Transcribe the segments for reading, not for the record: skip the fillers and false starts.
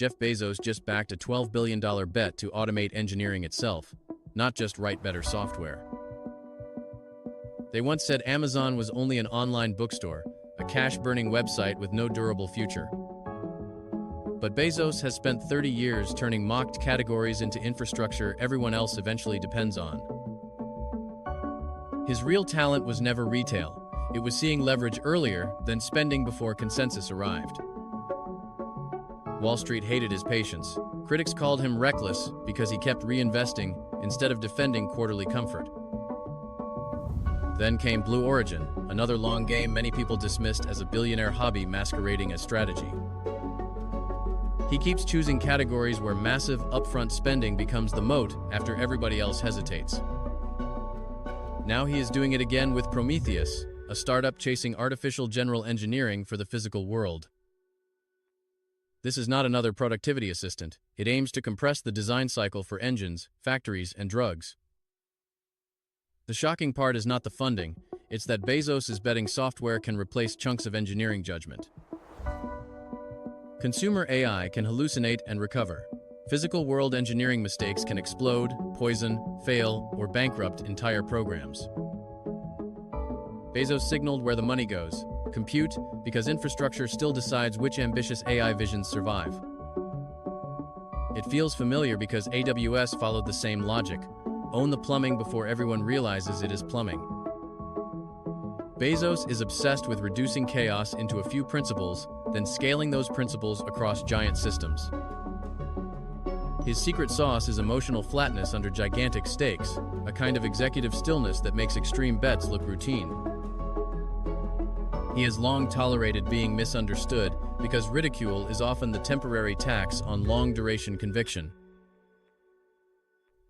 Jeff Bezos just backed a $12 billion bet to automate engineering itself, not just write better software. They once said Amazon was only an online bookstore, a cash-burning website with no durable future. But Bezos has spent 30 years turning mocked categories into infrastructure everyone else eventually depends on. His real talent was never retail. It was seeing leverage earlier than spending before consensus arrived. Wall Street hated his patience. Critics called him reckless because he kept reinvesting instead of defending quarterly comfort. Then came Blue Origin, another long game many people dismissed as a billionaire hobby masquerading as strategy. He keeps choosing categories where massive upfront spending becomes the moat after everybody else hesitates. Now he is doing it again with Prometheus, a startup chasing artificial general engineering for the physical world. This is not another productivity assistant. It aims to compress the design cycle for engines, factories, and drugs. The shocking part is not the funding, it's that Bezos is betting software can replace chunks of engineering judgment. Consumer AI can hallucinate and recover. Physical world engineering mistakes can explode, poison, fail, or bankrupt entire programs. Bezos signaled where the money goes: compute, because infrastructure still decides which ambitious AI visions survive. It feels familiar because AWS followed the same logic: own the plumbing before everyone realizes it is plumbing. Bezos is obsessed with reducing chaos into a few principles, then scaling those principles across giant systems. His secret sauce is emotional flatness under gigantic stakes, a kind of executive stillness that makes extreme bets look routine. He has long tolerated being misunderstood because ridicule is often the temporary tax on long-duration conviction.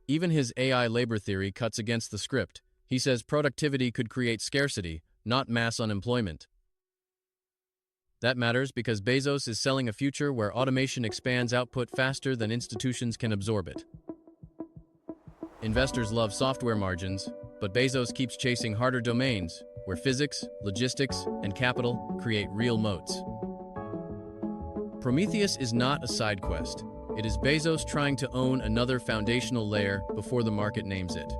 Even his AI labor theory cuts against the script. He says productivity could create scarcity, not mass unemployment. That matters because Bezos is selling a future where automation expands output faster than institutions can absorb it. Investors love software margins, but Bezos keeps chasing harder domains, where physics, logistics, and capital create real moats. Prometheus is not a side quest. It is Bezos trying to own another foundational layer before the market names it.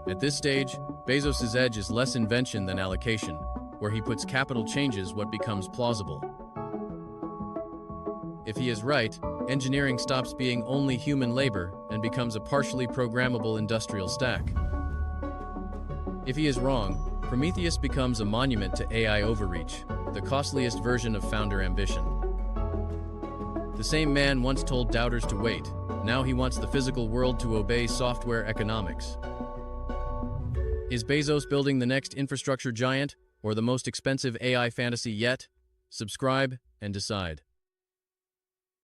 At this stage, Bezos' edge is less invention than allocation. Where he puts capital changes what becomes plausible. If he is right, engineering stops being only human labor and becomes a partially programmable industrial stack. If he is wrong, Prometheus becomes a monument to AI overreach, the costliest version of founder ambition. The same man once told doubters to wait. Now he wants the physical world to obey software economics. Is Bezos building the next infrastructure giant, or the most expensive AI fantasy yet? Subscribe and decide.